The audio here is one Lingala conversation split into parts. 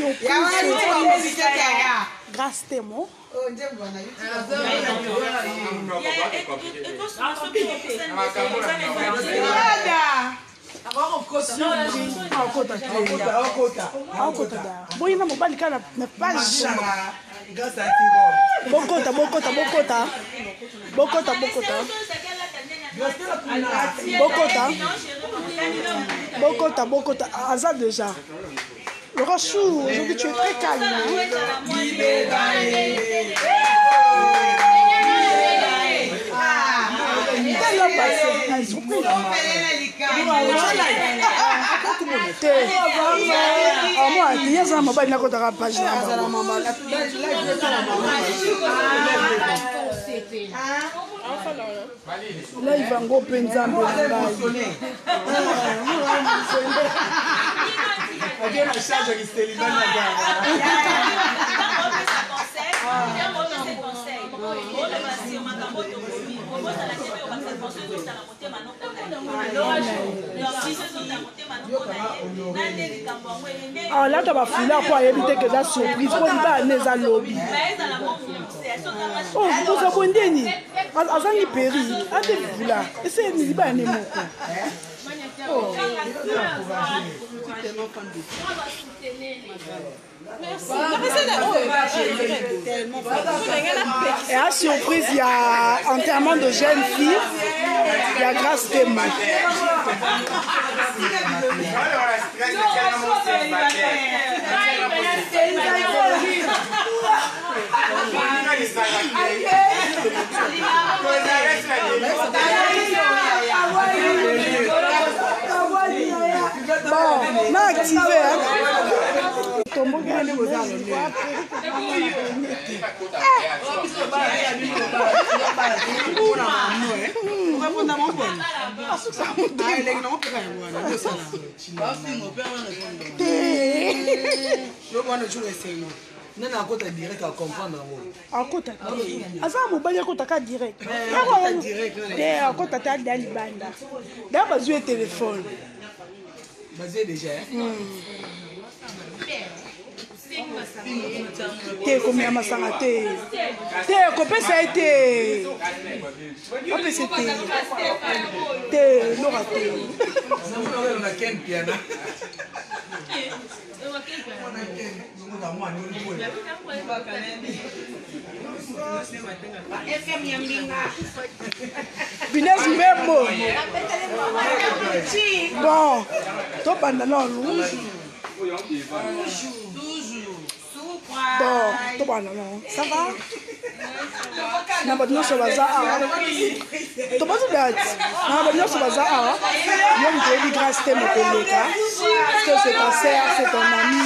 surprise. Grâce Témo. Boyina mobali kana na page. Bokota. Aza déjà. Le Rachou, aujourd'hui tu es très calme. Là, il va en penza. Ah là, tu vas filer pour éviter que la surprise pour les à lobby. Oh, vous avez dit, Azangi Péri, avez-vous là? Et c'est une liba et et à surprise, il y a enterrement de jeune fille, il y a grâce Témo. Bon, on a activé. Non, à côté direct à comprendre. À côté. Asa mobali akota ka direct. À côté ta dali banda. D'ailleurs bazu e téléphone. Basé déjà. Te combien masanga te. Te kopesa été. Kopesa été. Te no raté. On a quel piano. Binez Mbembo. Bon, to banda non rouge. Bon, to banda non. Ça va? Na badno so baza. To baza dat. Na badno so baza. Yom de grâce Témo Peleka. Parce que c'est ta sœur, c'est ton ami.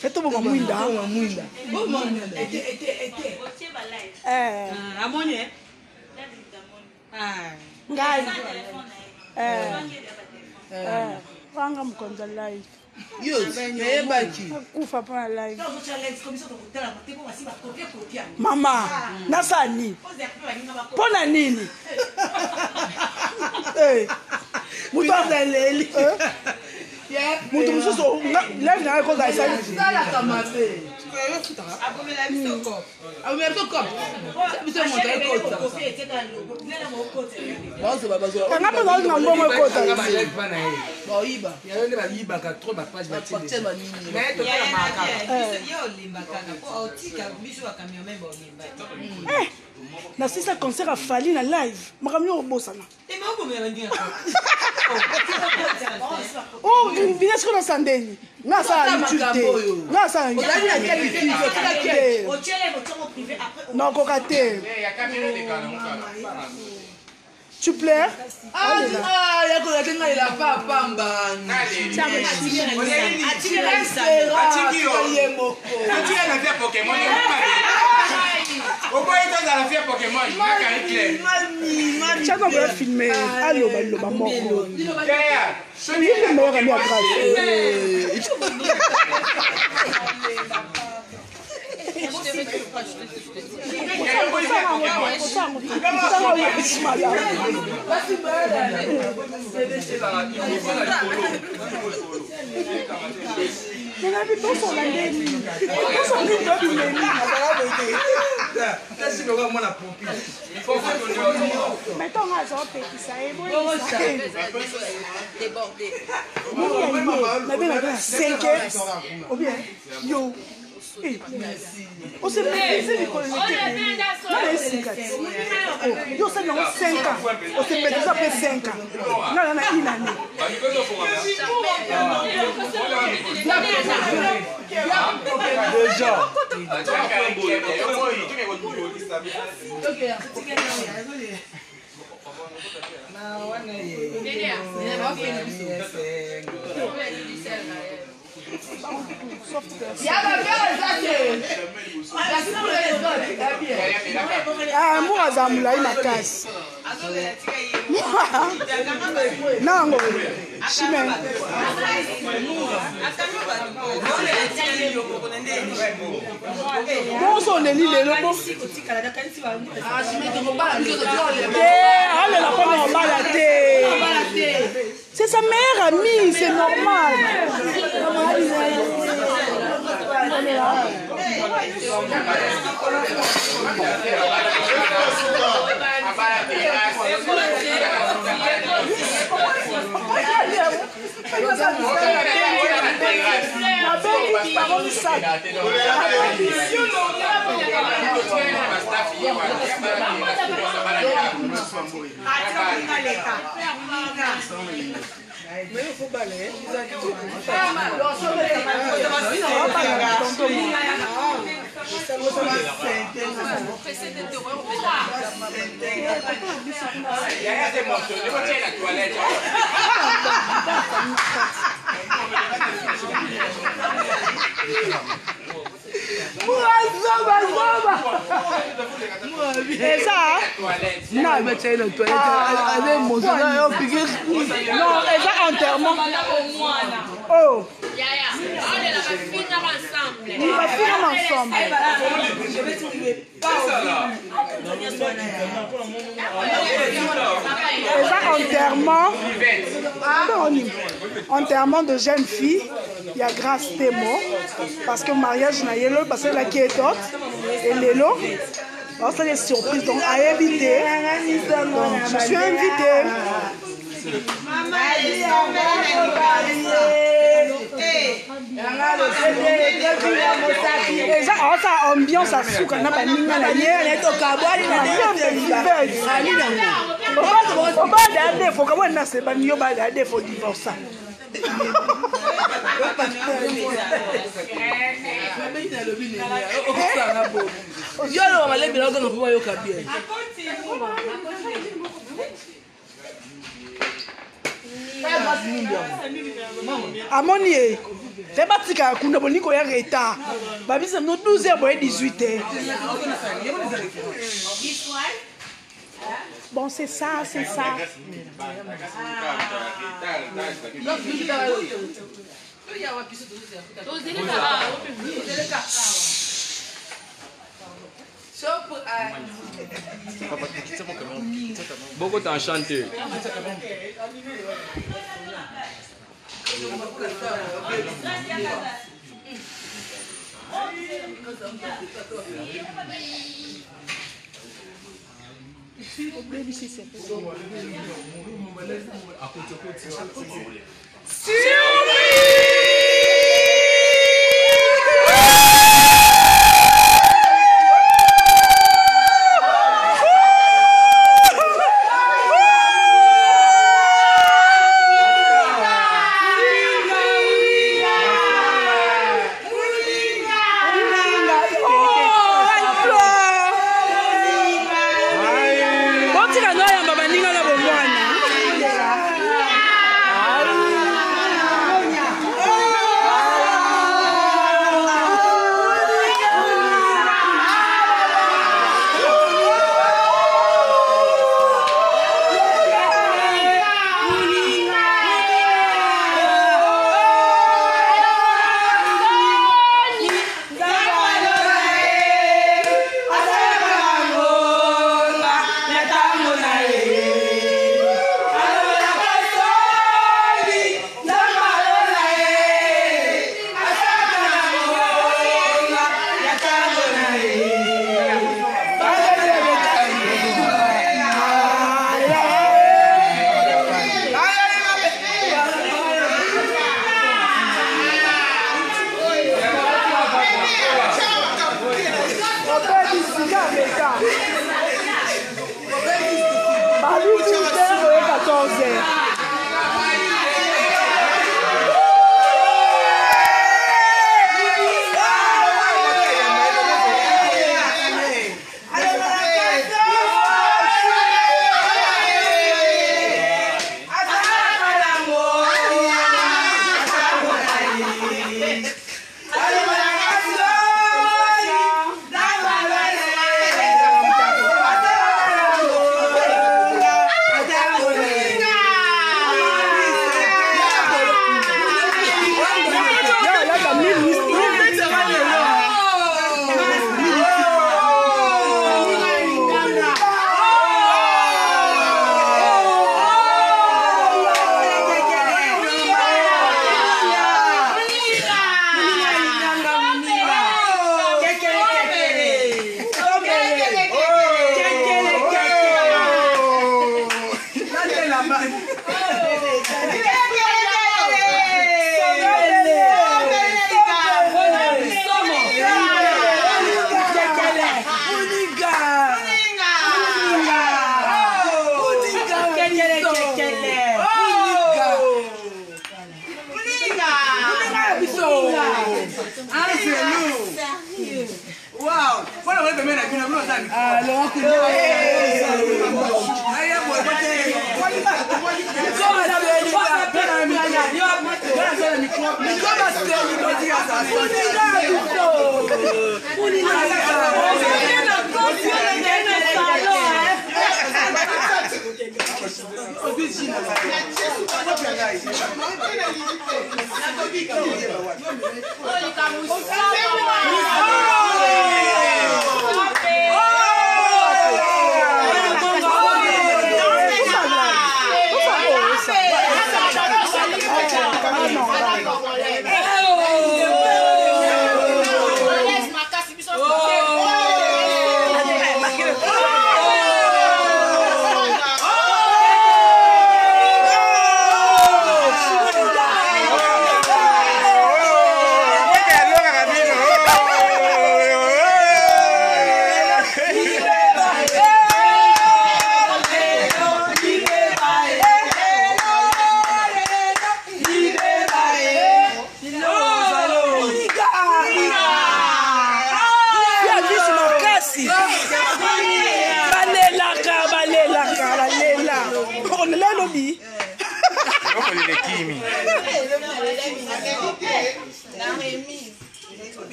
Fais tout bon mouinda. Amonie. Ngai. Wanga mkonza live. Yo, mais baki. Kufa pa live. Mama, nasani. Pona nini? Eh. Muta leli. Mutu mususu live na ko za isa. Sala kamabe. Na sisa concert a fali na live. Makamyo obosana. Oh, vina ce qu'on a sandé. Nga sa YouTube. Nga sa non, cocaté. Tu pleures? Ah, il a pas pamba. Tu as filmé. Allô, mort. C'est le meilleur ami à grâce. On s'est maîtrisé les collègues. Yo, ça fait 5 ans. On s'est maîtrisé après 5 ans. Là, on a une année. Déjà. Ah, moi, Zamula, il m'a cassé. Non, Chimène. Bon, son est l'île, le bon. C'est sa meilleure amie, c'est normal. Mais il faut balayer. Et ça, non, mais c'est une toilette. Non, et ça, enterrement. Oh. Il va finir ensemble. Et ça, enterrement de jeune fille. Il y a grâce témoin. Parce que mariage n'a pas parce que la qui est d'autre. Et l'élo. Alors, c'est des surprises. Donc, à éviter. Donc, je suis invitée. Ça ambiance à souka na ba ninga na ye to kabwali na on va d'aller faut comment na se ba nyo ba d'aller faut divorcer. Amoni, c'est pas si qu'on a bonné qu'on est en retard. Babi, c'est nous 12h pour 18h. Bon, c'est ça, c'est ça. Beaucoup t'en chanté. Wow! Voilà, on va te mettre la gueule. Alors,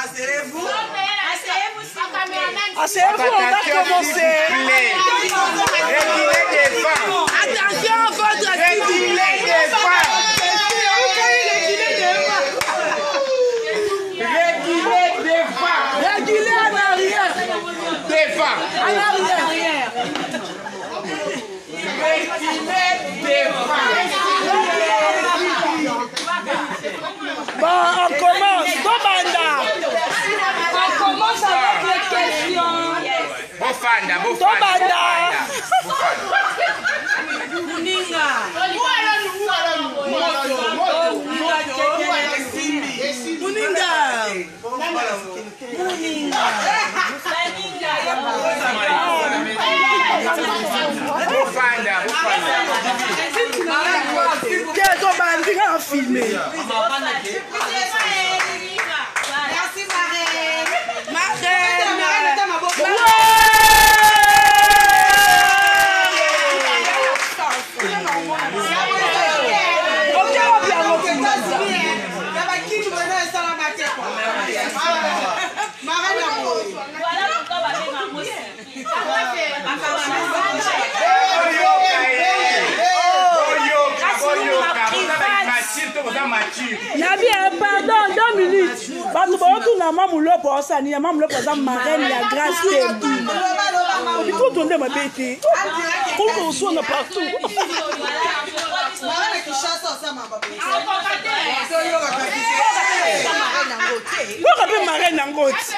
asseyez-vous. Asseyez-vous, on va commencer. Attention, votre Réguler en arrière. En arrière. Bon, on commence. Bobanda. On commence avec les questions. Bofanda. Muninga. Pardon, 2 minutes. Parce que tout le monde a pour ça, il y a même le président marraine, la grâce. Il faut donner ma bête. Pourquoi on soit partout? Pourquoi marraine en gauche?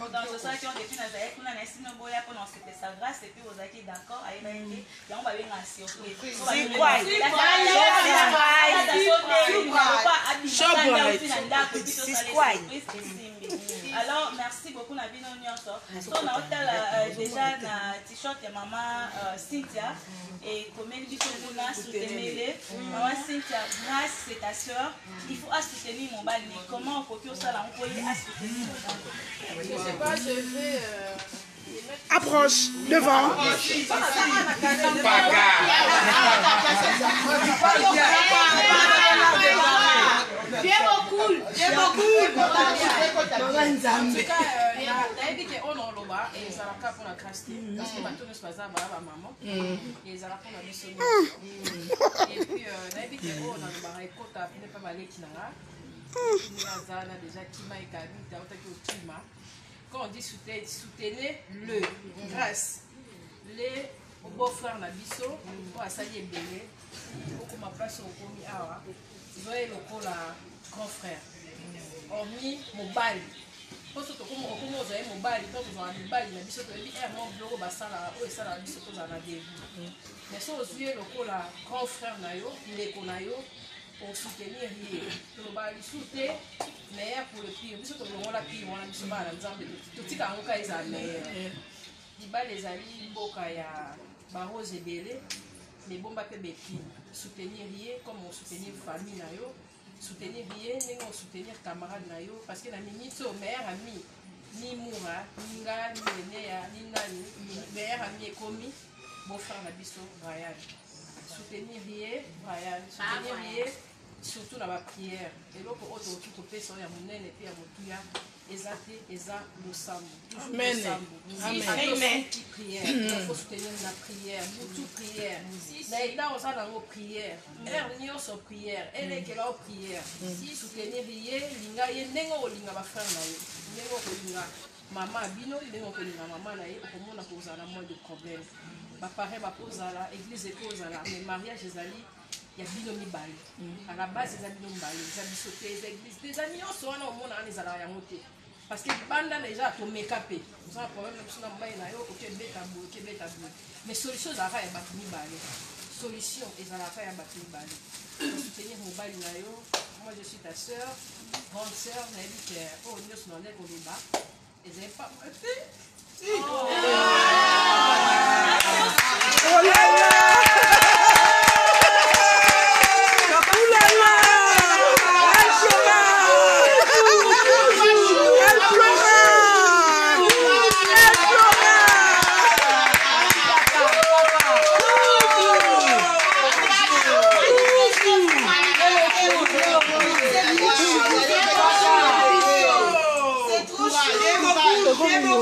Donc, ce soir, on est avec nous, on a essayé de pendant c'était sa grâce, et puis vous êtes d'accord, et on va bien assurer. C'est quoi? Alors, merci beaucoup, Nabino Nyonso. On a déjà un t-shirt de maman Cynthia, et comme elle dit que vous avez soutenu, maman Cynthia, grâce, c'est ta soeur, il faut soutenir mon bal. Comment on peut ça là, on peut soutenir mon bal? Je sais pas, je vais... Approche, devant. Bien beaucoup. Quand on dit soutenez-le, grâce. Les beaux-frères Nabiso, on a sali belé, beaucoup ma place so okomi awa zoye lokola grand frère hormis mobali poso tokomi ozaye mobali to tozala mibali na biso toyebi mo biloko basala oyo esalaka biso tozala na devi mais so ozwi ye lokola grand frère na yo ndeko na yo osoutenir ye tolobaka lisu te meilleur pour le pire biso tolongola pire wana biso bana na nzambe totika yango ka ezala meilleur libala ezali mboka ya barose ebele mebomba mpe bepine soutenir ye comme osoutenir famille na yo soutenir ye ndenge osoutenir camarade na yo parce que na minute oyo meilleur ami ni mura ni nga ni eneya ni nani meilleur ami ekomi beau-frère na biso Brian soutenir ye Brian soutenir ye surtout na baprière eloko oyo tokoki kopesa oyo ya monene mpe ya motuya eza te eza losambo faut soutenir na prière mutu prière na eta oza nango prière heure nyonso prière elekela o prière soutenir ye linga ye ndenge okolinga bafrère na ye ndenge okolinga mama abino ndenge okolinga mama na ye okomona kozala na moins de problème bapare bakozala église ekozala mais mariage ezali ya bino mibale à la base eza bino mibale eza biso te eza église te eza nyonso wana omona wana ezalaka yango te parce que banda déjà tomeka mpe oza na problème na biso na mobali na yo okebeta boye okebeta boye mais solution ezalaka ya bato mibale solution ezalaka ya bato mibale soutenir mobali na yo moi je suis ta sœur grande sœur nayebi ke oyo nyonso na nde koloba ezali pas moi te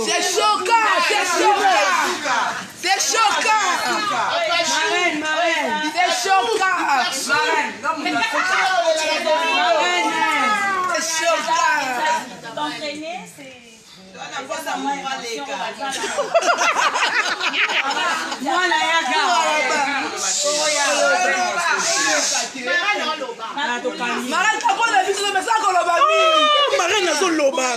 C'est choquant, c'est choquant. C'est choquant. Marraine, marraine. C'est choquant. C'est choquant. T'entraîner, c'est... Marraine, t'as pas vu ce message qu'on l'a pas mis. Marraine, elle est loba.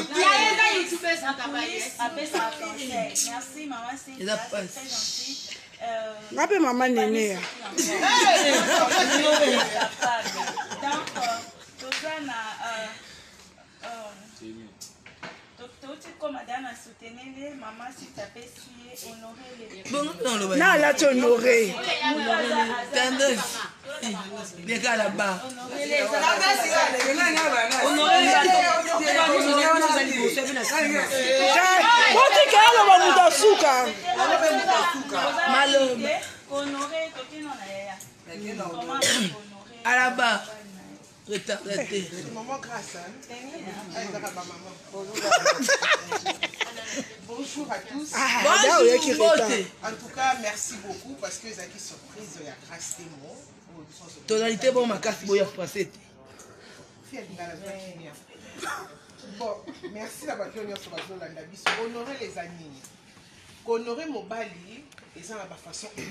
Merci maman, c'est très gentil. Rappelle maman Néné. Donc, comme madame a soutenu les mamans, si tu as essayé honorer les... Non, là, tu honoré. Honorer Les gars là-bas. À la bas. Retardé. Bonjour à tous. En tout cas, merci beaucoup parce que Zaki surprise il y a grâce des mots. Tonalité bon ma carte boya français. Bon, merci la bateau sur la biso. Honorer les amis. Honorer Mobali et ça la façon de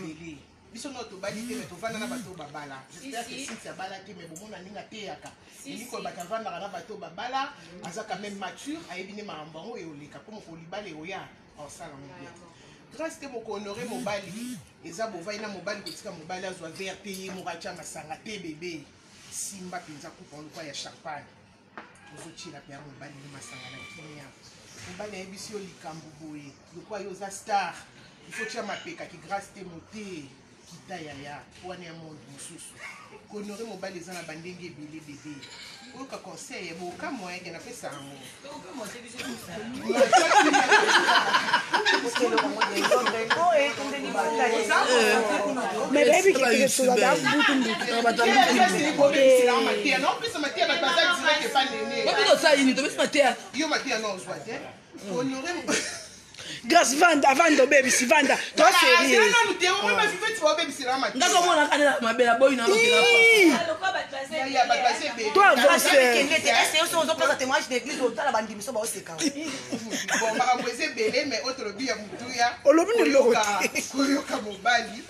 biso notre bali te mais to vana na bateau babala. J'espère que si ça bala te mais bon na ninga te yaka. Il ko ba vana na bateau babala, aza quand même mature, ayebine marambango et oleka comme ko libale oya en sala bien. Grâce te moko honorer Mobali, eza bovai na Mobali ko tika Mobali azwa verre payer mo racha masanga te bébé. Simba penza ko pour le quoi ya champagne. Ozochila pe Mobali masanga na kinya. Mobali ayebisi olikambu boye. Le quoi yoza star. Il faut tirer ma péka qui grâce te moté. Kitayaya, wana ya monde mususu. Honorer Mobali eza na bandenge ebele bébé. Oka conseil bo ka moyen ke na pesa ngo. Mais baby que tu vas dar butu butu. Non plus matia ba baza direct pas néné. Pas de ça ini, to bes matia. Yo matia non zoate. Honorer Grâce vanda vanda baby si vanda. Toi sérieux. Non non te on ma vivre tu vas baby c'est là matia. Ndako mona kana mabela boy na Ya ba passer bébé. Toi avance. Bon ba poser bébé mais autre bi ya mutuya. Olobi ni loko. Koyoka Mobali.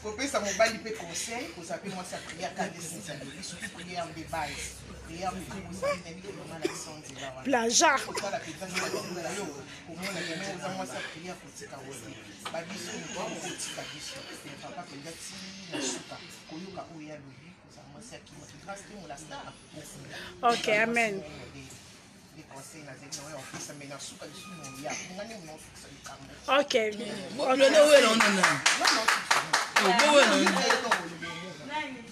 kopesa mobali mpe conseil kozape mwasi ya prière kadesisa lobi surtout prière de base prière mikokosalinangi kolonga na biso nzela wana plageard kotala mpenza nzela yo komona kene oza mwasi ya prière kotika wo te babiso moto kotika biso papa mpenza ti na suka koyoka oyo ya lobi kozala mwasi ya kima grâce te mola star ok amen les conseils nazali na oyo opesa me na suka lisu moya ngani mona ofukisa likambo ok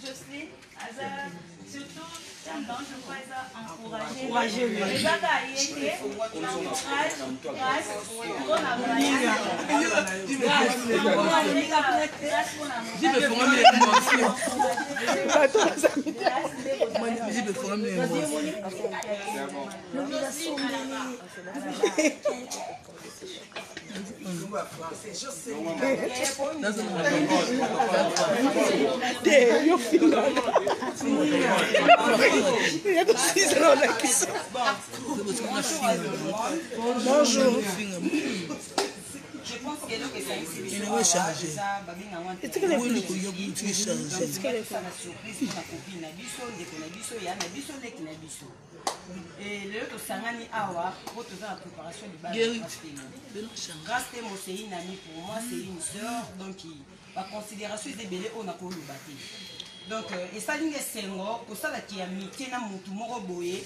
Jocelyne, surtout, je crois encourager. Les gars bonjour. Je pense que l'eau que ça va changer. Est-ce que les Oui, le couillon qui change. surprise pour la copine na biso ndeko na biso ya na biso ndeki na biso et lelo tosangani awa po toza na préparation du bal grâce te mo c'est une amie pour moi c'est une sœur donc la considération est ebele oyo nakoloba te donc esalingi esengo kosalaki amitié na motu moko boye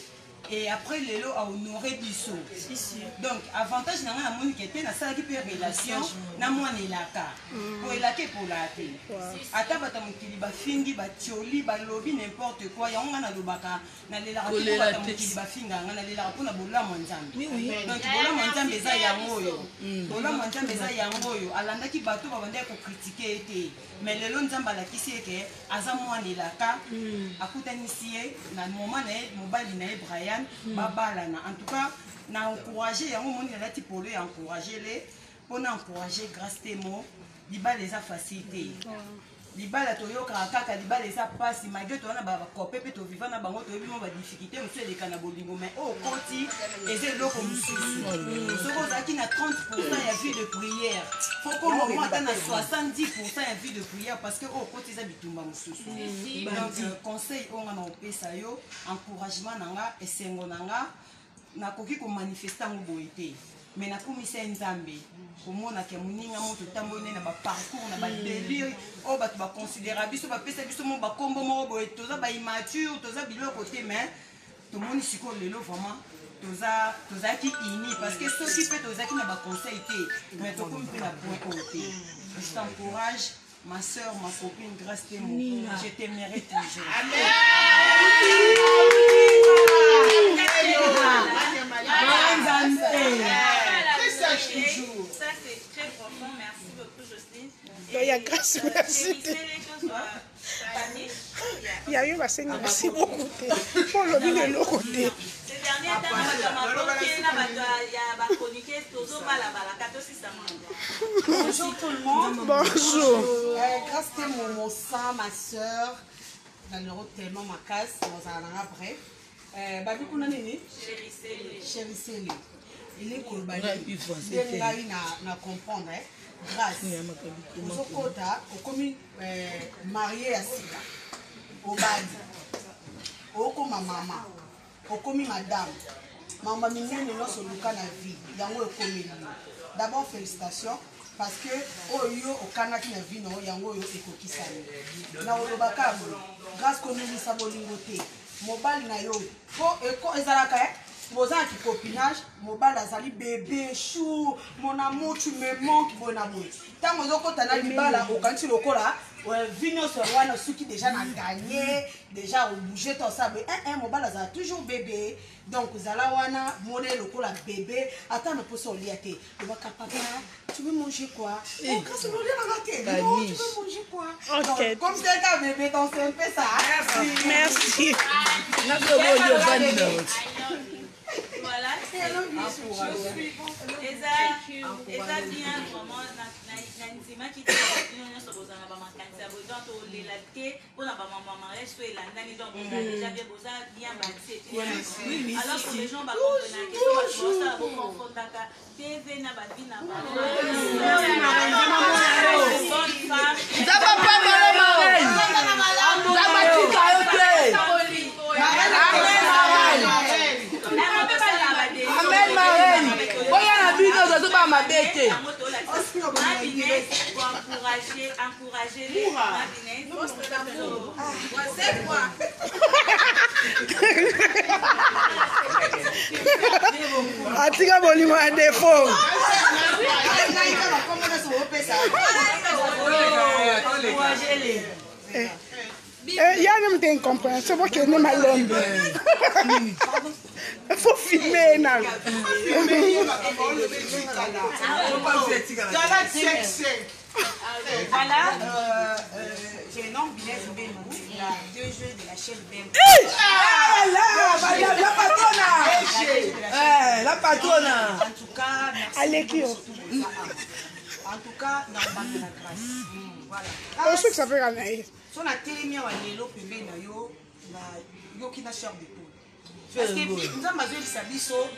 et après lelo a honoré biso donc avantage nanga namoni ke te nasalaki mpe relation na mwana elaka po elaka epola te ata bata mokili bafingi batioli balobi n'importe quoi yango nga nalobaka nalelaka te bata mokili bafinganga nalelaka mpona bolamo nzambe donc bolamo nzambe eza yango oyo bolamo nzambe eza yango oyo alandaki bato babandaki kokritike ye te mais lelo nzambe alakisi ye ke aza mwana elaka akutanisi ye na moment na ye mobali na ye Brian babalana en tout cas na encourager yango moni nalati polo ya encourager le mpona encourager grâce temo libala eza facilité libala toyokaka kaka libala eza pasi malgré towana bakope mpe toviva na bango toyebi mo badifficulté mosusu eleka na bolingo mais oyo okoti eza eloko mosusu soki ozalaki na 30% ya vie de prière fokomoma ata na 70% ya vie de prière parce que oyo okoti eza bitumba mosusu donc conseil oyo nga na opesa yo encouragement na nga esengo na nga nakoki komanifeste yango boye te mais nakumisa nzambe komona ke moninga moto tamboli na baparcours na badélire oyo bato baconsidéra biso bapesa biso mo bakombo moko boye toza baimmature toza biloko te mais tomoni sikoyo lelo vraiment tozalaki ini parce que soki mpe tozalaki na baconseil te mais tokomi mpe na point oyo te je t'encourage ma soeur, ma copine, grâce à moi, je t'aimerai toujours. Amen. Ça c'est très profond, merci beaucoup Jocelyne. Il y a grâce, merci. Il y a eu ma seigneur, merci beaucoup. Pour le bien de l'autre côté. Ces derniers temps, bonjour tout le monde. Bonjour. Grâce à mon sang, ma soeur, dans le tellement ma casse, on a un après. Babi kuna nini? Chérissez-les. Il est colbani. Il est na comprendre. Grâce. Au kota, au commis marié à Sika. Au badi. Au comme ma maman. Au commis madame. Maman minene non sur le cas na vie. Yango e commis. D'abord félicitations parce que oyo au kanaki na vie no yango yo ekokisani. Na olobaka grâce ko nilisa bolingo te. Mobile na yo po eko ezalaka boza ki copinage mobile azali bébé chou mon amour tu me manques bon amour tango zokota na libala okanti lokola vino sur wana suki déjà na gagné déjà au bouger tout ça mais mobile azala toujours bébé donc zala wana modèle lokola bébé attends me poser au liaté tu vas papa tu veux manger quoi oh quand c'est le lien raté non tu veux manger quoi OK comme c'est un bébé donc c'est un peu ça merci Voilà, eza bien vraiment na nzima kiti bino nyonso bozala na bamakanisi ya boye donc tolela te mpona bamama mariage so elandani donc boza déjà bien boza bien bati alors que les gens bakomprenake so bato bosala bokonfondaka tv na bavi na mabete atika bolimo ya defo yani mte incomprend c'est moi qui ai ma lombe il faut filmer là. Voilà, j'ai un nom Binès Bemou, il a 2 jeux de la chaîne Bemou. La patronne. En tout cas, merci pour tout ça. En tout cas, dans le banc de la grâce. Voilà. Je sais que ça fait Anaïs. Si on a télé, on a l'élo, puis on a qui n'a cher de tout. Parce que nous avons besoin de sa biso.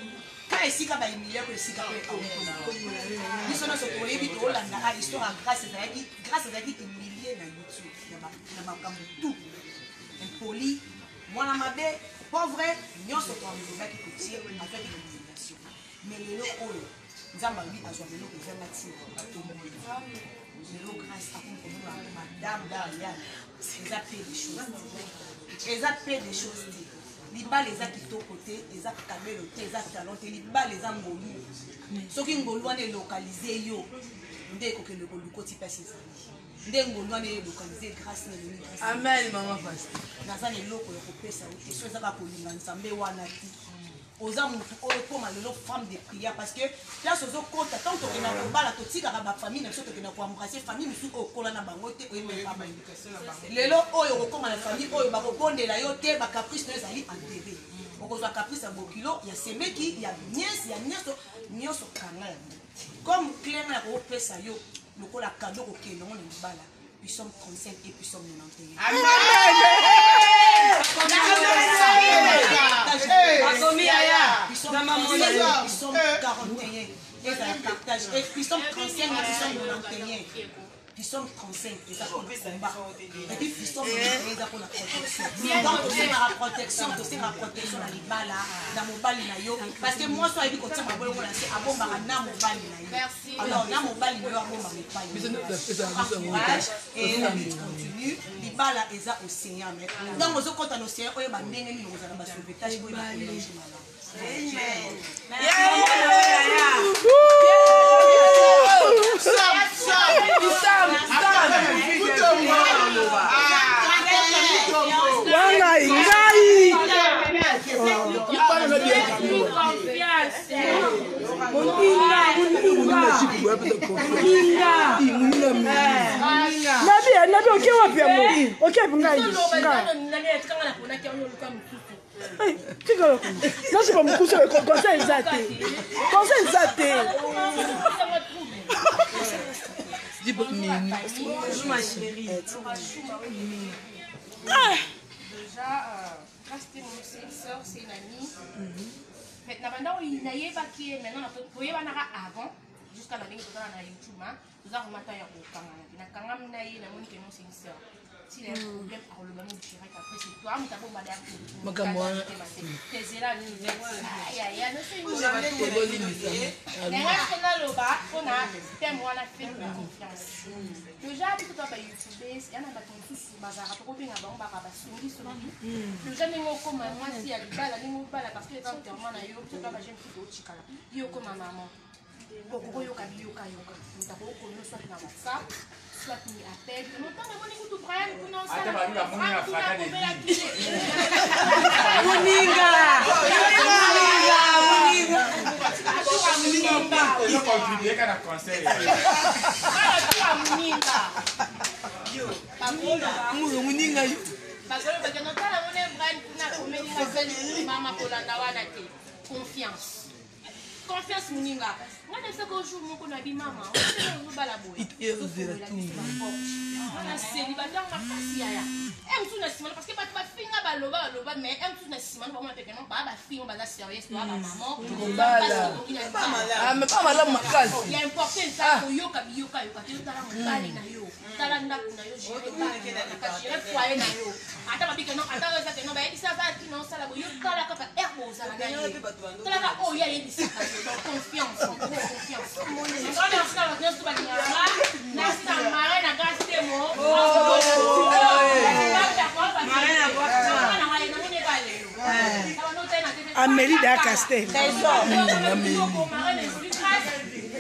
Quand il y a des milliers de gens qui ont nous sommes sur le début de l'histoire grâce à des milliers de YouTube. Tout. Impoli, moi, la mabe, pauvre, nous sommes en train de faire avec l'illumination. Mais les lots, nous avons envie de jouer les lots pour faire la tire. Les lots, grâce à madame Darian, ils appellent des choses. Ils appellent des choses. Les balles les a qui sont côté, les a calmé le thé, les a talenté, les balles les a ngolu. Ce qui ngolu est localisé yo. Ndé ko ke le ngolu ko ti passe ça. Ndé ngolu est localisé grâce à l'unité. Amen maman passe. Naza ne loko ko pesa o so za ka ko linga nsambe wana ti. Oza mutu o ko malelo femme de prière parce que là sozo kota tant que na ko bala to tika ba famille na so to na ko embrasser famille musu o kola na bango te o yeba ba indication na bango. Lelo oyo ko koma na famille oyo ba ko bondela yo te ba caprice no ezali enterré. Okozwa caprice ya bokilo ya semeki ya nièce ya nyoso kanga. Comme clairement la ko pesa yo lokola cadeau ko ke no na bala. Puis sommes 35 et puis sommes 91. Amen. Puis sommes 41. Et ça partage. Et puis sommes 35 et puis sommes 91. Puis sommes 35 et ça pour le combat. Et puis puis sommes 91 pour la protection. Donc c'est ma protection, c'est ma protection dans les balles dans mon bal na yo. Parce que moi soit dit qu'on tient ma bonne c'est à bon na mon bal na yo. Merci. Alors na mon bal na yo à bon ma bal. Et on continue. Les balles là eza océan mais dans nos comptes en océan oyo ba ndenge ni nous allons ba sauvetage pour ba énergie malade. Amen. Bonjour ma chérie. Déjà, rester mon sœur, c'est une amie. Maintenant, il y a des qui maintenant, vous avant, jusqu'à la ligne de YouTube, nous avons matin à Kangam, c'est une sœur. S'il y a un problème, le même direct après, c'est toi, mais tu as pas mal soit tu appelles, mais longtemps, mais mon écoute, Brian, vous n'en savez pas. Confiance. confiance moninga. Moi je sais qu'au jour mon qu'on a dit maman, on va la boue. On a célibataire ma face ya. Aime tout na simon parce que pas finga ba loba mais aime tout na simon ba moi pekenon ba fille on ba la sérieuse toi ba maman. Ah mais pas madame Makas. Il y a important ça ko yoka yoka tu tala mbali na yo. Tala ndaku na yo je foyer na yo. Ata ba bikenon ata za kenon ba isa va ki non sala bo yo tala ka herbo za na yo. Tala ka oh ya yedi sa confiance, confiance. On a ça dans tout ba ni ara. Na sa mare na gaste mo. Amélie da Castel.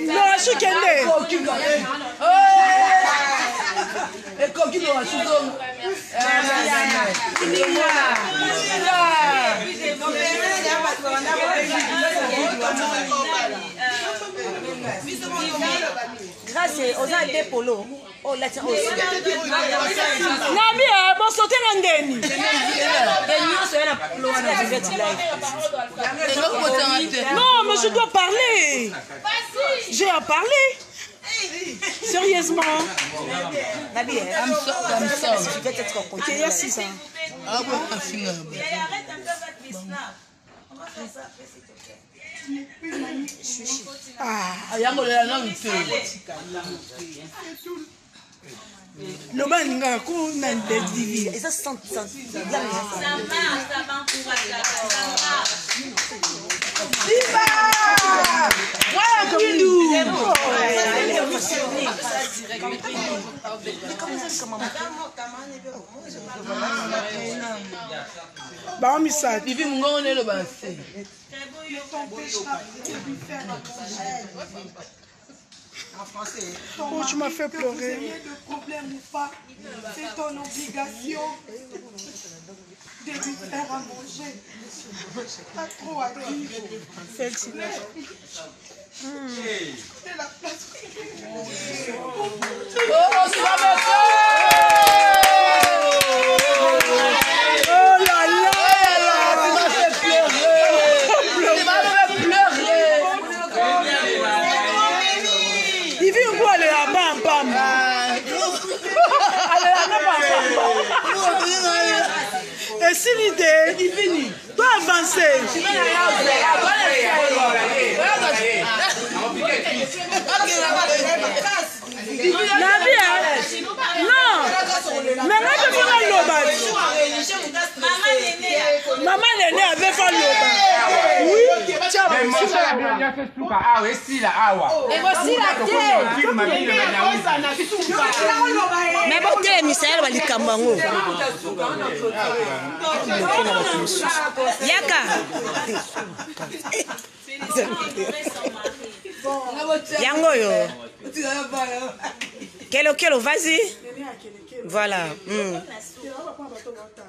Non, je suis qu'elle Et coquille de la chose. Grâce aux deux polos. Oh, là, tiens, aussi. Nami, bon, sauter dans Deni. Non, mais je dois parler. J'ai à parler. Sérieusement. Nabi, I'm sorry. Je vais être content. Il y a 6 ans. Ah bon, un film. Arrête un peu votre business. On va faire ça après, s'il te plaît. Ah, Yangola na mpe. le baninga ko na divi. Et ça sent Ça marche, ça va encourager. Ça marche. Viva! Ouais, Kindu. Bah, on ça. Vivi mungo ne lo banse. En français. Oh, tu m'as fait pleurer. De problème ou pas, c'est ton obligation de lui faire à manger. Pas trop à vivre. C'est la place. Oh, tu vas me faire. Oh là là! Tu m'as fait pleurer. Tu m'as fait pleurer. Il vit où aller à Bam Bam? Allez à Bam Bam. Et si l'idée, toi avancer. Nabia, non, mais là je fais le lobby. Maman l'aînée avait fait le lobby. Oui, tiens. Mais moi ça bien fait tout par ah oui si là ah ouais. Et voici la tête. Mais bon, t'es Michel Walikambango. Yaka. Yango yo. Kelo, vas-y. Voilà.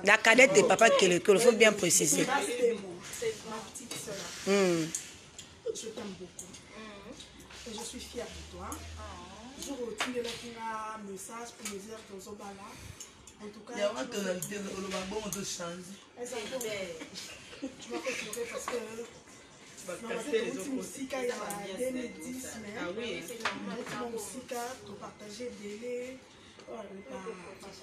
La cadette et papa Kelo, il faut bien préciser. Je t'aime beaucoup. Et je suis fière de toi. Je retiens un message pour me dire que Zobala. En tout cas, tu m'as fait pleurer parce que musique il y a 2010 mais tu partager délai pas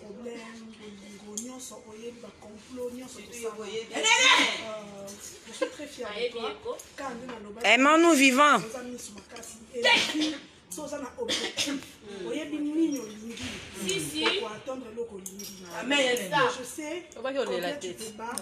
problème réunion sur le complot je suis très fière de toi. Aimons-nous vivants. Je sais combien tu te bats.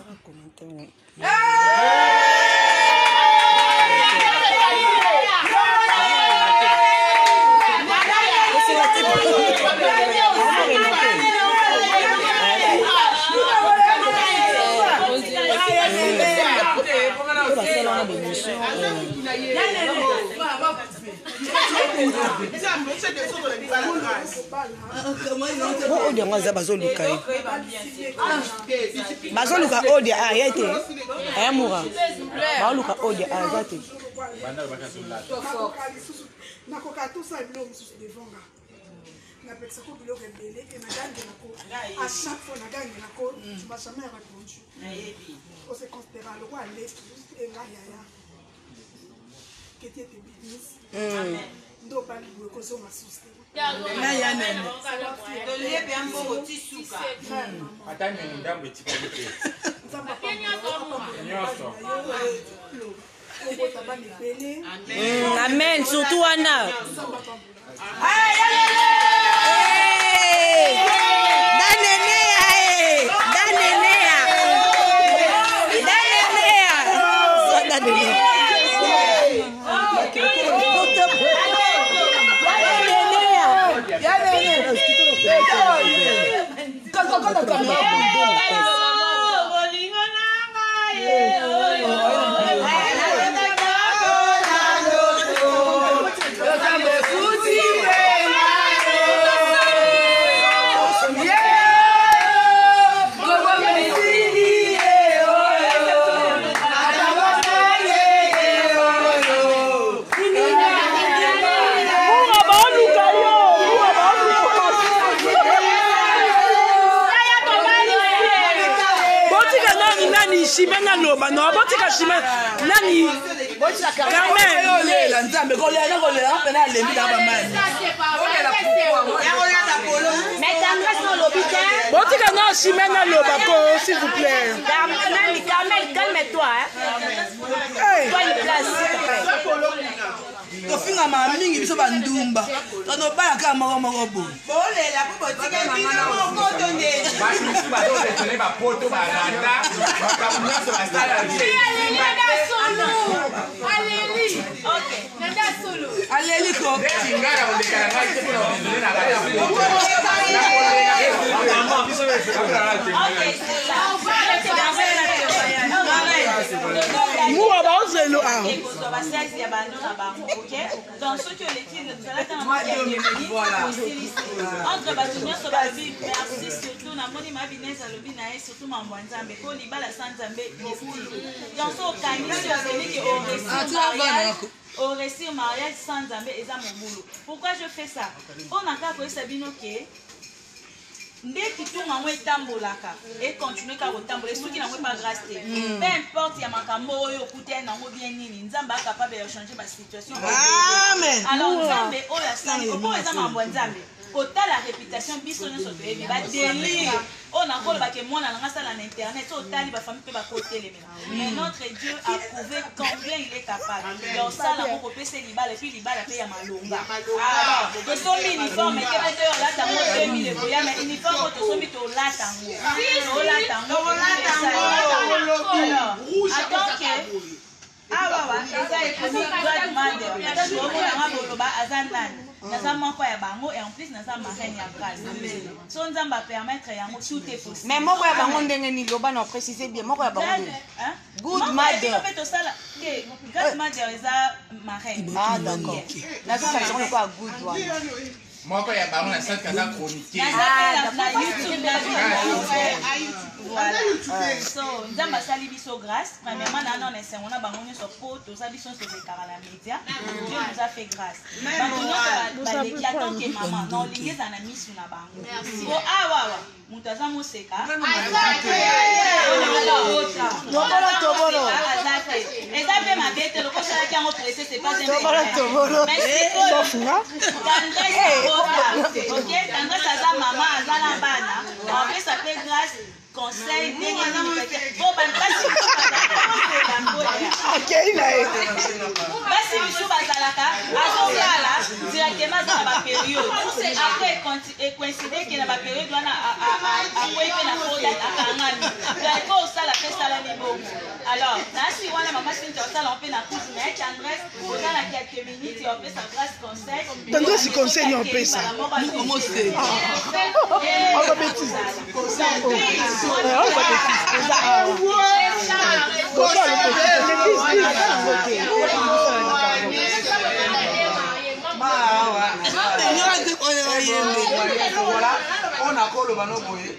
Bazoluka odi ayete ayamura baluka odi ayate nakoka tosa biloko mosusu devanga napekisako biloko ebele e nagangelako à chaque fois nagangelako tu m'as jamais répondu on se considère lokwa à l'est enga yaya que Dieu te bénisse. Ndo bali bokozo masuste. Na ya nene. Dolie bien pour petit suka. Attends, nous d'ambe petit peu. Amen, surtout Anna. Chimena loba no botika chimena nani botika Carmen lela nzambe kolela pena lembi na bamani botika no chimena loba ko s'il vous plaît Carmen, calme-toi hein. Toi une place s'il te plaît. tofinga mamingi biso bandumba tono baya ka moko bo Bolela po botika mama na mokoto ndeni. Basi msiba zote tuneba poto baranda. Wakamunyaso basala. aleli ko Ngara ondekana ngai te kuna ondele na gaya. muwa baozelo a dans ce que l'équipe entre bato babi merci surtout na moni mabineza lobi na surtout mambo nzambe ko libala sanzambe dans ce organisme c'est au récit mariage sans nzambe eza mon boulot. Pourquoi je fais ça? On a qu'à koyesa bino ke dès que tout maman est tambolaka et continue qu'à retamboler ceux qui n'ont pas grâce peu importe ya makambo oyo kute na ngo bien nini nzamba capable de changer ma situation. Amen. Alors nzambe oya sani ko eza mambo nzambe kota la réputation biso nyonso toyebi ba délire on a koloba ke mwana nanga sala na internet so tali ba famille pe ba côté les mais notre Dieu a prouvé combien il est capable donc ça la ko pese libala puis libala pe ya malonga alors que son uniforme ke pe to la tango 2000 boya mais uniforme to so mi to la tango attends que awa eza ekomi God mother ata bomona ngaboloba azanani naza moko ya bango et en plus naza marraine ya grâce so nzamba permettre yango tout est possible Mais moko ya bango ndenge ni loba na préciser bien moko ya bango good mother pe to sala ke God mother eza marraine ah d'accord nazo ka ngolo kwa good one Moko ya bango na site kaza chronique. na YouTube voilà so nzamba sali biso grâce premièrement na non ese on a bango nyonso po to sa biso so bekara la média Dieu nous a fait grâce bango nyonso ba leki attend que maman non lingeza na misu na bango ko awa mutu aza moseka tobolo eza pe mabe te loko osalaki yango presse c'est pas tobolo ok tendresse aza mama aza na bana en ça fait grâce conseil basi biso bazalaka azosala directement aza na bapériode après ekoincide ke na bapériode wana akwei mpe na koda akangami po osala mpe salami bongo alors nasi wana mama sinti osala mpe na kusu na ye tendresse ozala quelques minutes opesa grâce conseil tendresse conseil opesa omose on a koloba no boye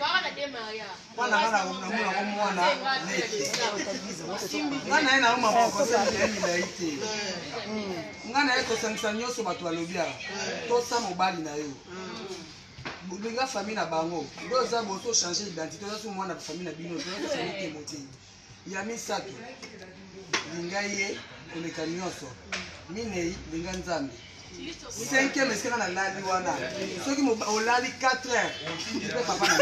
wana ngana ngomuna mwana ngana ena uma ko sema ni laite ngana eko sangisa nyoso bato balobia to sa mobali na yo bulinga famille na bango ndo za boso changer identité to so mwana famille na bino to so ni temoti ya misato linga ye koleka nyonso minei linga nzambe 5e esika na lali wana soki olali 4 heures mpe papa na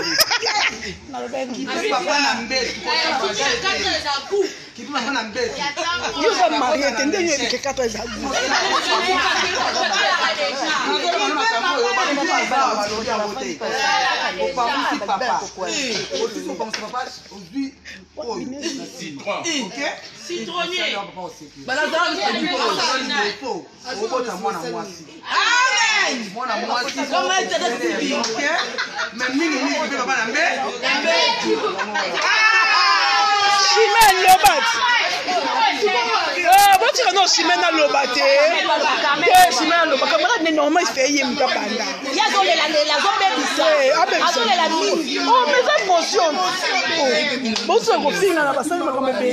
mbeti papa na mbeti kipi papa na mbeti yo za marié te nde yo ebike 4 heures opamusi papa otisi opamusi papa ozwi oyo citronnier okota mwana mwasi mwana mwasi mais mingi mpe papa na mbeti Chimène Lobat. Botika no Chimène na Lobat. Chimène Lobat. Kamera ne normal fait yem ta banda. Ya zo le la zombe bisa. Azo le la mingi. Oh mais ça émotion. Bon ça go finga na basali ma comme bébé.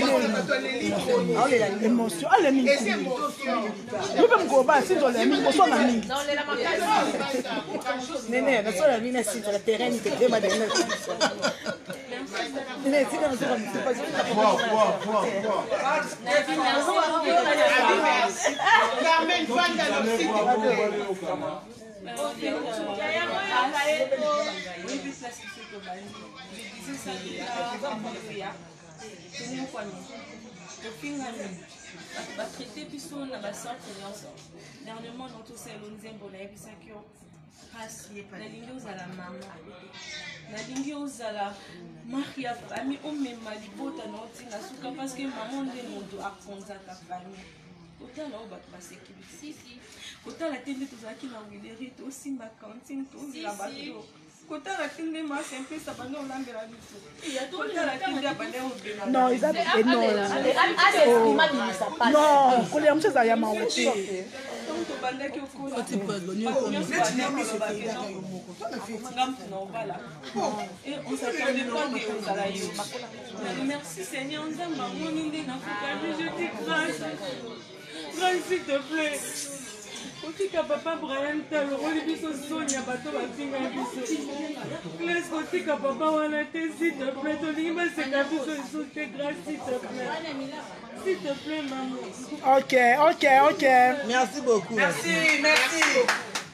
Émotion. Allez mingi. Yo pe mko ba si zo le mingi so na mingi. Non, la makasi. Nene, na so la mingi si le terrain ni te vraiment de neuf. Nene, si kana so comme c'est pas Carmen batraité biso na bacentre nyonso dernièrement dans tout ça elonzembo nayebisaki yo kasi nalingi ozala mama nalingi ozala mari ya famille omema libota na otinga suka parce que mama nde moto akonzaka famille otala oyo bato basécurité kotala te nde tozalaki na wileri tosimba cantine tozela bato kotala te nde masi mpesa bande olambela biso kotala te nde abande obela Non, ils avaient non, kolia mcheza ya mawete. donc tobandaki okola on s'attendait pas que ozala yo merci Seigneur nzambe amoni nde nafukami je dis grâce grâce s'il te plaît otika papa Brian talo oli biso sonia bato bafinga biso classe otika papa wana te s'il te plaît tolingi baseka biso liso te grâce s'il te plaît maman. Ok. merci beaucoup Merci.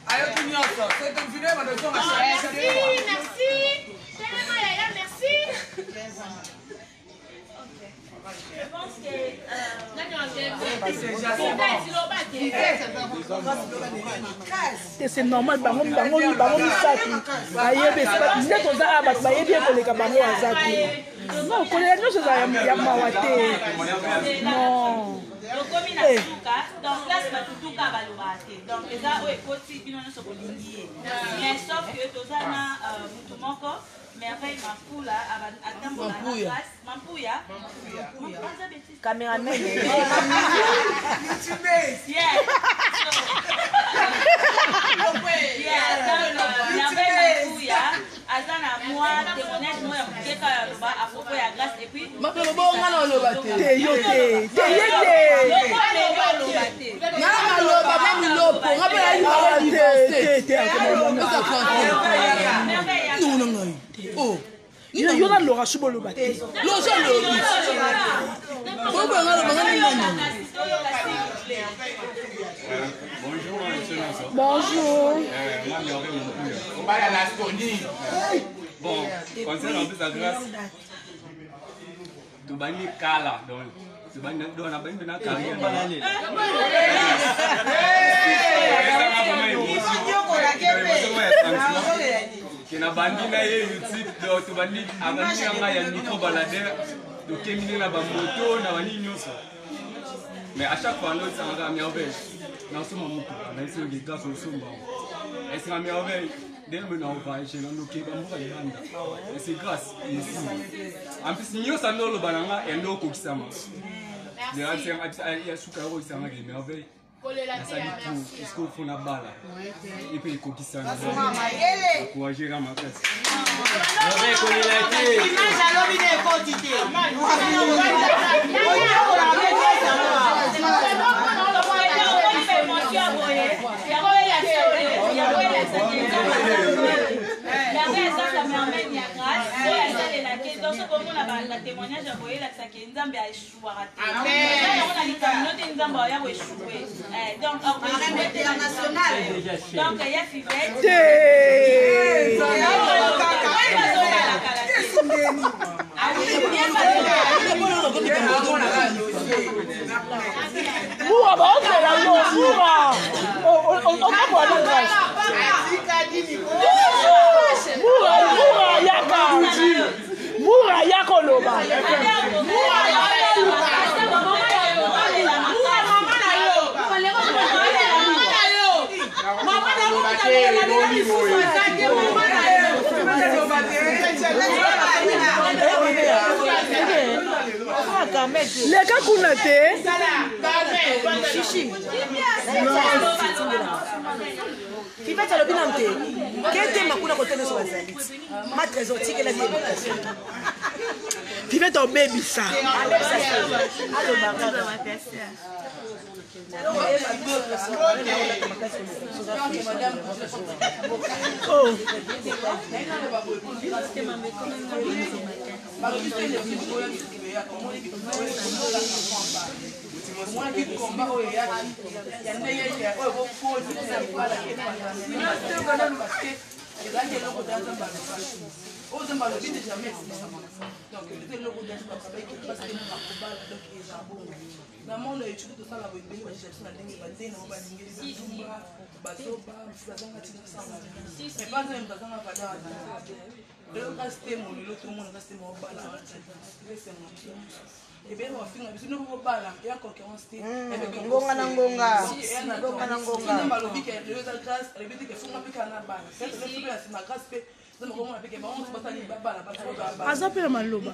Ayo tunyoso. C'est une vidéo de ton Merci. Tellement Yaya, merci. Je pense que c'est normal bango misaki bayebi nde toza a bato bayebi ekoleka bango azaki non kolela nyonso eza ya mawa te non lokomi na suka donc place batutuka balobaka te donc eza oyo ekoti bino nyonso kolingi ye mais sauf que toza na mutu moko merveille mafula atambola na place mampuya Cameraman. aza na mwa témoignage mo ya mokeka ya loba à propos ya grâce et puis mapelobonga na oloba te te yo te ye te ngana maloba mamilopo ngape yo na lora subo loba te Bonjour. Bon, concernant en plus la grâce, tu bannis Kala, donc tu bannis dans la banni dans carrière. Qui n'a banni na YouTube, donc tu bannis avant de ya micro balader, donc kemine na ba moto na bani nyonso. Mais à chaque fois, nous sommes à merveille. Nous sommes à Moutou, on a essayé de grâce au Somba. Et c'est à merveille. Dès que nous avons fait, nous avons fait et c'est grâce ici. En plus, nous sommes dans le banana et nous sommes dans le merveille. Est-ce qu'on fait la balle? Et puis, il faut qu'il s'en aille. Il faut agir à ma place. donc la témoignage à voyer la saké nzambe a échoué amen on a les communautés nzambe a échoué donc international donc il y a Fivette Moura, bah on fait la loi, Moura. On va voir la grâce. Moura, Yaka. Moura, Yako Loba. Les gars qu'on a été qui fait le bilan de quel thème a coulé côté de son azali ma trésor tique la vie tu fais ton baby ça oh ngonga na ngonga azapela maloba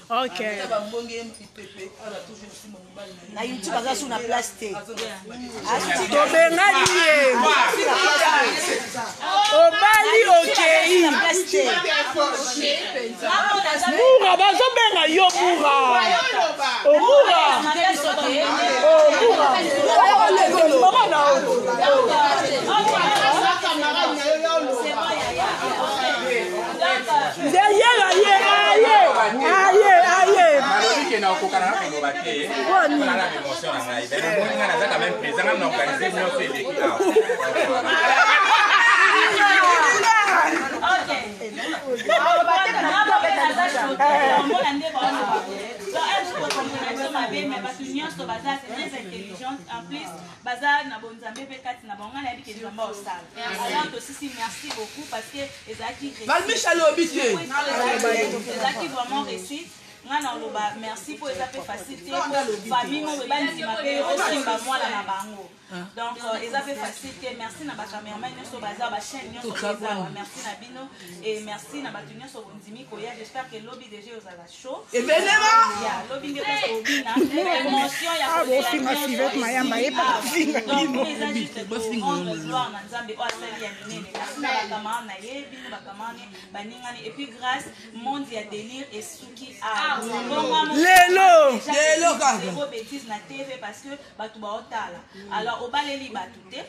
ok na YouTube aza sur na place te tobengani ye obali okei Moura bazobenga yo Moura Moura mama na derrière aye malobi na okokana na koloba te na la émotion na ngai ben moni nga naza quand même présent na organiser nyonso eleki en plus bazar na bonzambe pe kati na bango na biki nzamba osala alors aussi merci beaucoup parce que ezaki ezaki vraiment réussite ngana loba merci pour eza pe facilité famille mo bandima pe osimba mwana na bango donc eza pe facilité merci na ba cameraman nyonso baza ba chaîne nyonso baza merci na bino et merci na batu nyonso bondimi koya j'espère que lobby déjà osala show et benema ya lobby nde ko obina émotion ya ko finga Fivette mayamba yepa finga donc eza juste pour rendre gloire na nzambe o asali ya minene merci na ba camarade na ye bino ba camarade baningani et puis grâce monde ya délire et suki lelo kaka bêtise na TV parce que batu ba otala alors obaleli batu te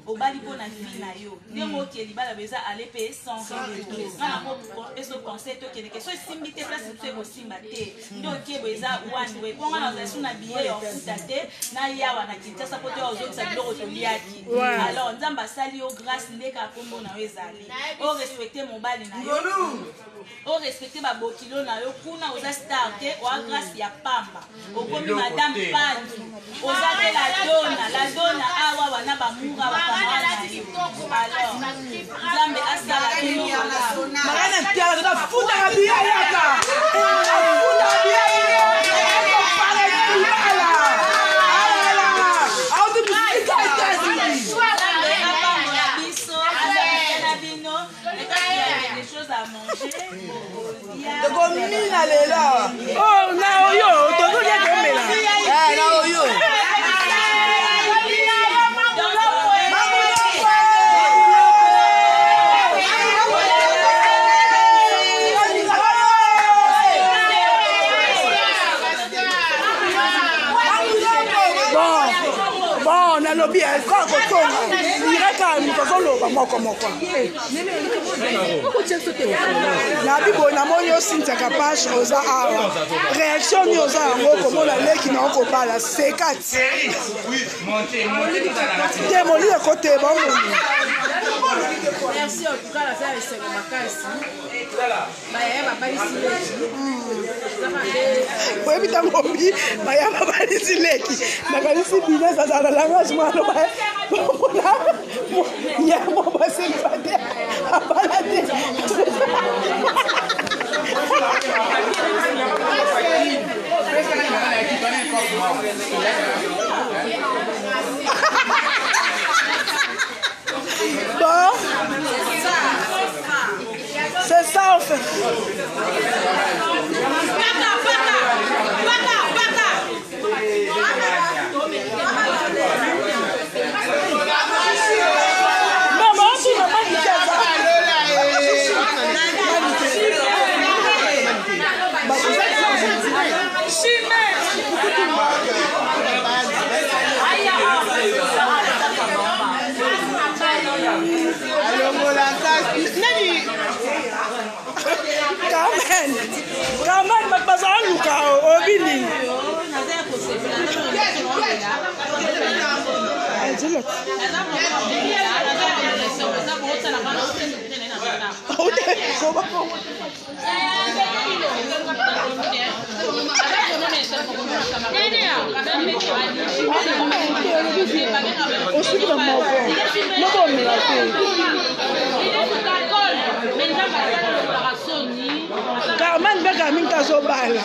obali pona vie na yo ndenge okeli bala beza aller payer sans retour ngana ko eso conseil to kene que so simbi te place tu ko simba te ndo kebo eza one way ko ngana za suna billet ya futa te na yawa na kitasa pote ozo sa biloko to liaki alors nzamba sali o grâce ndeka kombo na ezali o respecter mon bali na yo o respecter ba bokilo na yo kuna oza star te o grâce ya pamba okomi madame Pandi oza te la dona awa wana bamura bakamana alors nzambe asala bino magana tiala da futa kabia yaka futa kabia oh na oyo tozolia komela na oyo nalobi kaka kotonga direka tozoloba moko nabi boye namoni yo Cynthia Kapashe oza awa réaction ni oza yango komona leki na okobala sekati te molile kote bomoni merci en tout cas la faire esengo makasi baya babalisi leki oyebi ntango obi baya babalisi leki babalisi bines azala na langage mwana mpona yamo baselibate abala te bon c'est ça en fait Carmen, mas bazar luka obini. Carmen beka minta sobala.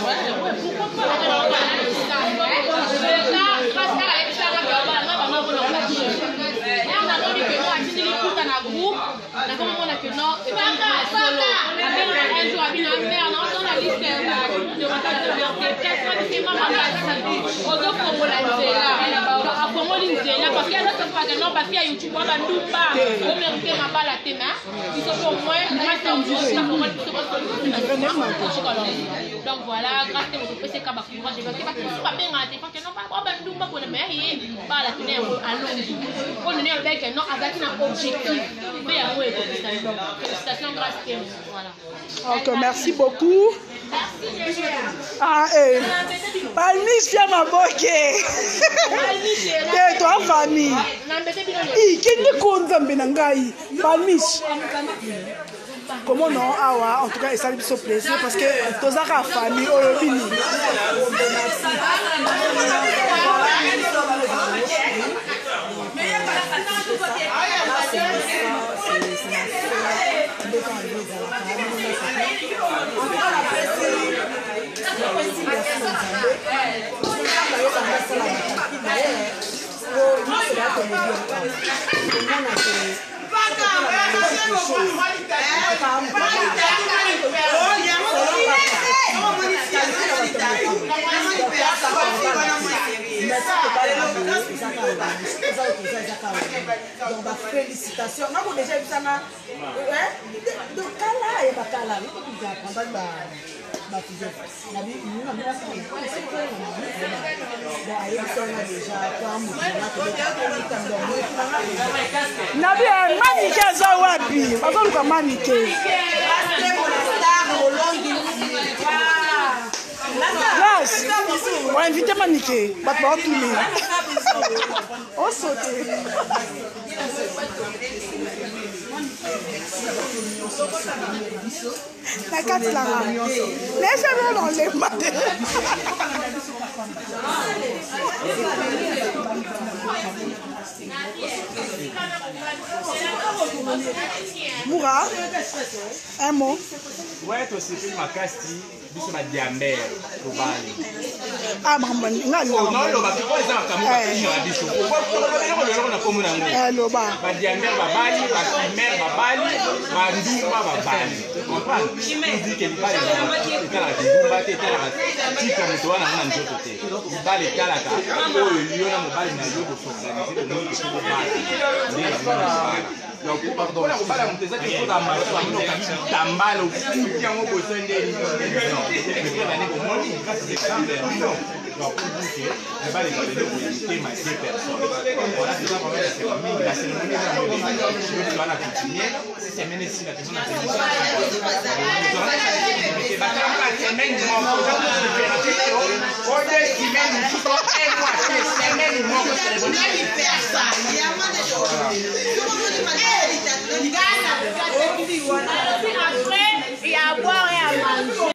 Donc voilà, grâce à votre PC Kabakura, je vais pas tout pas bien raté parce que non pas ben dumba pour le mais pas la tenir à Londres. On est avec non avec un objectif. Mais à moi félicitations grâce à voilà. Ok, merci beaucoup. Ah eh. Palmis via ma boke. De toi famille. Qui ne compte bien ngai. Palmis. Comment non awa en tout cas ça lui fait plaisir parce que tous à famille olobini. Donc félicitations. Nous avons déjà vu ça de Kala et Bakala. Nous Nabi manike za wapi? Bazoluka manike. Las, on va inviter Maniké. On sauter. La carte là. Laissez-moi dans les mains. Moura, un mot. Ouais, toi c'est une macasti. Biso ba diamber global. Ah mamba ngani non lo ba ko za ka mo ba kinyo biso. Ko na ko mo na ngo. Lo ba. Ba diamber ba bali, ba mer ba bali, ba ndumba ba bali. Comprendre? Il dit que il parle de la ndumba te te la tika moto wana na njoto te. Il bali kala ka. O yo na mo bali na yo ko organiser le monde ko ba. Donc pardon, on va la monter ça qui faut la marche, on va tambala au fond, qui en haut besoin des non. Donc, pour dire que le bal est validé pour éviter ma 2 personnes. Voilà, c'est ça, la cérémonie est je vais continuer. Si c'est même ici, la personne a fait une Après, il y a à boire et à manger.